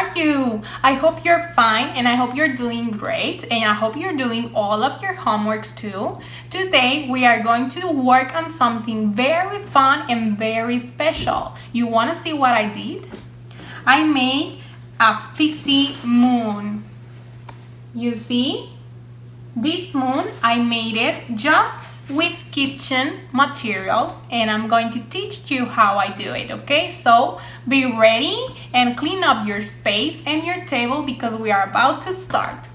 are you? I hope you're fine and I hope you're doing great and I hope you're doing all of your homeworks too. Today we are going to work on something very fun and very special. You want to see what I did? I made a fizzy moon. You see? This moon I made it just with kitchen materials and I'm going to teach you how I do it, okay? So be ready and clean up your space and your table because we are about to start.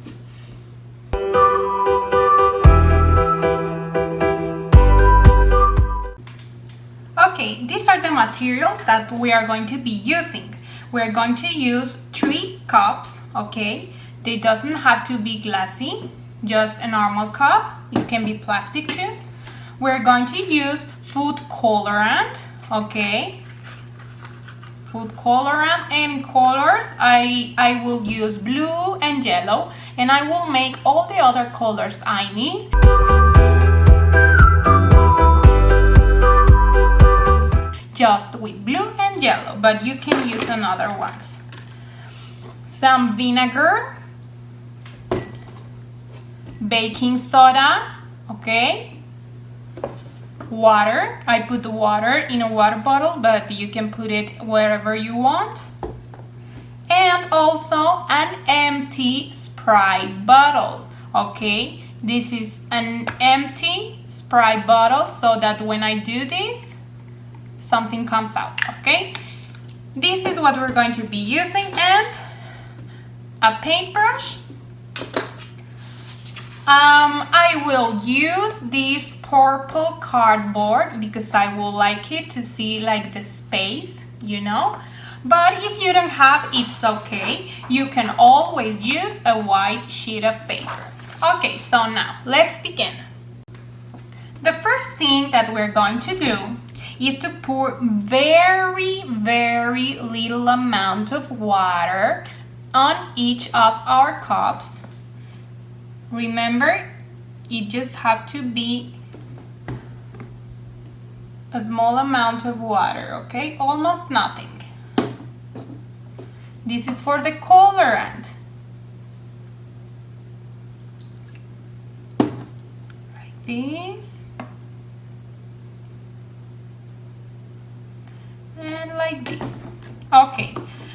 Okay, these are the materials that we are going to be using. We're going to use 3 cups, okay? They doesn't have to be glassy, just a normal cup. It can be plastic too. We're going to use food colorant, okay? Food colorant and colors. I will use blue and yellow, and I will make all the other colors I need. Just with blue and yellow, but you can use another ones. Some vinegar, baking soda, okay? Water. I put the water in a water bottle, but you can put it wherever you want. And also an empty Sprite bottle, okay? This is an empty Sprite bottle so that when I do this, something comes out, okay? This is what we're going to be using, and a paintbrush. I will use this purple cardboard because I will like it to see like the space, you know. But if you don't have, it's okay. You can always use a white sheet of paper. Okay, so now let's begin. The first thing that we're going to do is to pour very little amount of water on each of our cups. Remember, it just have to be a small amount of water, okay? Almost nothing. This is for the colorant. Like this. And like this. Okay,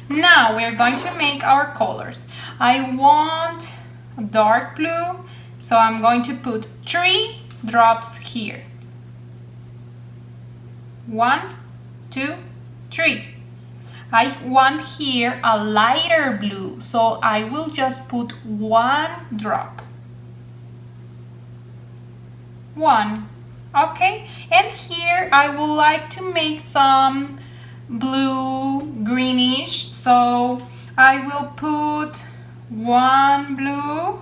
now we're going to make our colors. I want dark blue, so I'm going to put 3 drops here. 1, 2, 3. I want here a lighter blue, so I will just put 1 drop. 1. Okay, and here I would like to make some blue greenish, so I will put 1 blue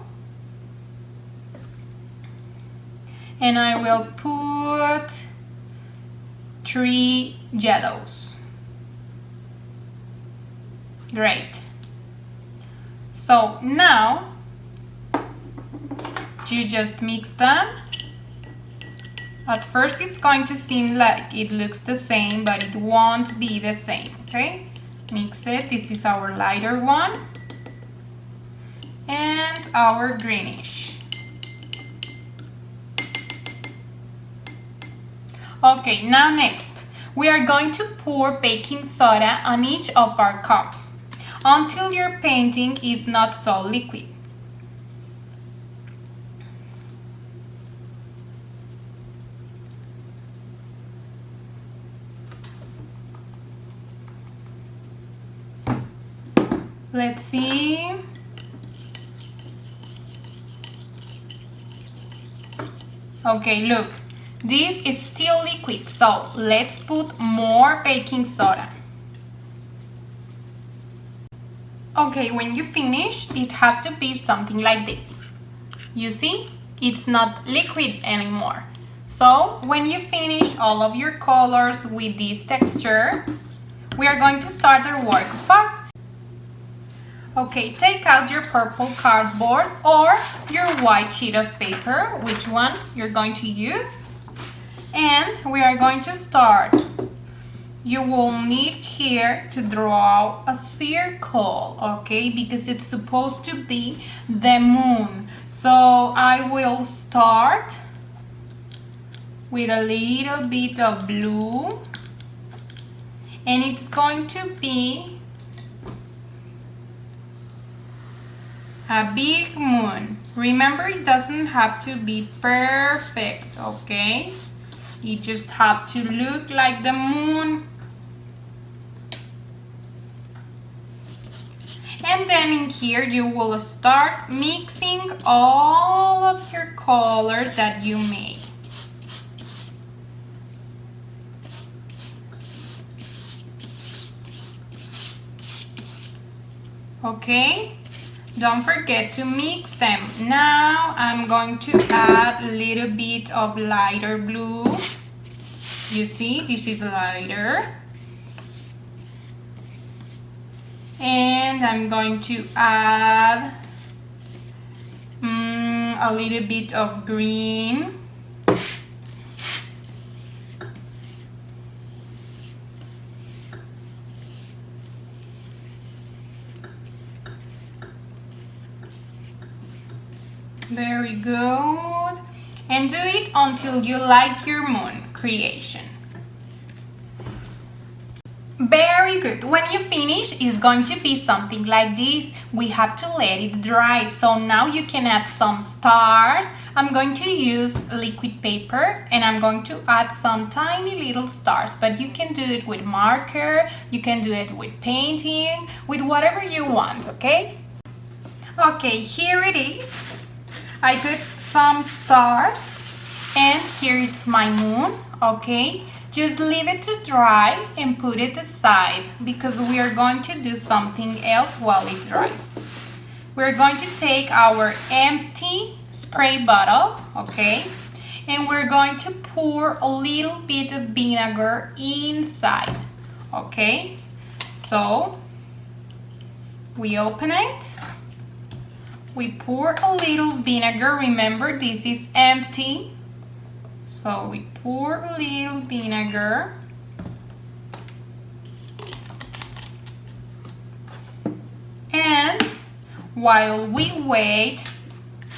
and I will put 3 yellows. Great. So now you just mix them. At first it's going to seem like it looks the same, but it won't be the same, okay? Mix it. This is our lighter one and our greenish. Okay, now next we are going to pour baking soda on each of our cups until your painting is not so liquid. Let's see. Okay, look, this is still liquid, so let's put more baking soda. Okay, when you finish, it has to be something like this. You see, it's not liquid anymore. So when you finish all of your colors with this texture, we are going to start our work of art. Okay, take out your purple cardboard or your white sheet of paper, which one you're going to use. And we are going to start you will need here to draw a circle, okay, because it's supposed to be the moon. So I will start with a little bit of blue, and it's going to be a big moon. Remember, it doesn't have to be perfect, okay? You just have to look like the moon. And then in here you will start mixing all of your colors that you made. Okay? Don't forget to mix them. Now I'm going to add a little bit of lighter blue. You see, this is lighter. And I'm going to add a little bit of green. Very good. And do it until you like your moon creation. Very good. When you finish, it's going to be something like this. We have to let it dry. So now you can add some stars. I'm going to use liquid paper and I'm going to add some tiny little stars, but you can do it with marker, you can do it with painting, with whatever you want, okay? Okay, here it is. I put some stars and here it's my moon, okay? Just leave it to dry and put it aside because we are going to do something else while it dries. We're going to take our empty spray bottle, okay? And we're going to pour a little bit of vinegar inside, okay? So we open it. We pour a little vinegar. Remember, this is empty. So we pour a little vinegar. And while we wait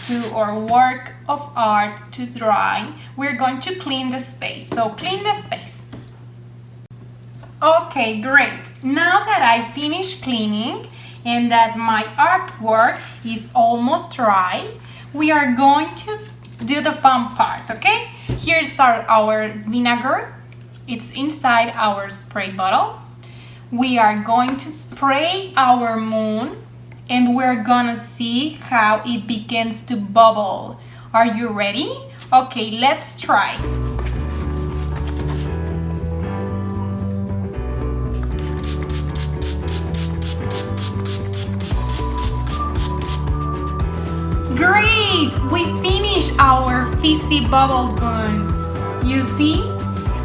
to our work of art to dry, we're going to clean the space. So clean the space. Okay, great. Now that I finished cleaning and that my artwork is almost dry, we are going to do the fun part, okay? Here's our vinegar. It's inside our spray bottle. We are going to spray our moon and we're gonna see how it begins to bubble. Are you ready? Okay, let's try. Great! We finished our fizzy bubble moon. You see?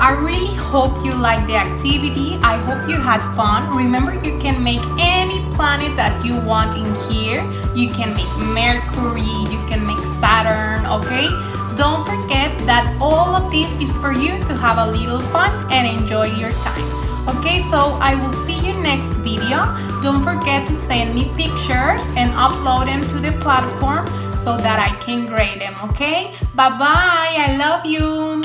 I really hope you liked the activity. I hope you had fun. Remember, you can make any planet that you want in here. You can make Mercury, you can make Saturn, okay? Don't forget that all of this is for you to have a little fun and enjoy your time. Okay, so I will see you next video. Don't forget to send me pictures and upload them to the platform so that I can grade them, okay? Bye-bye, I love you.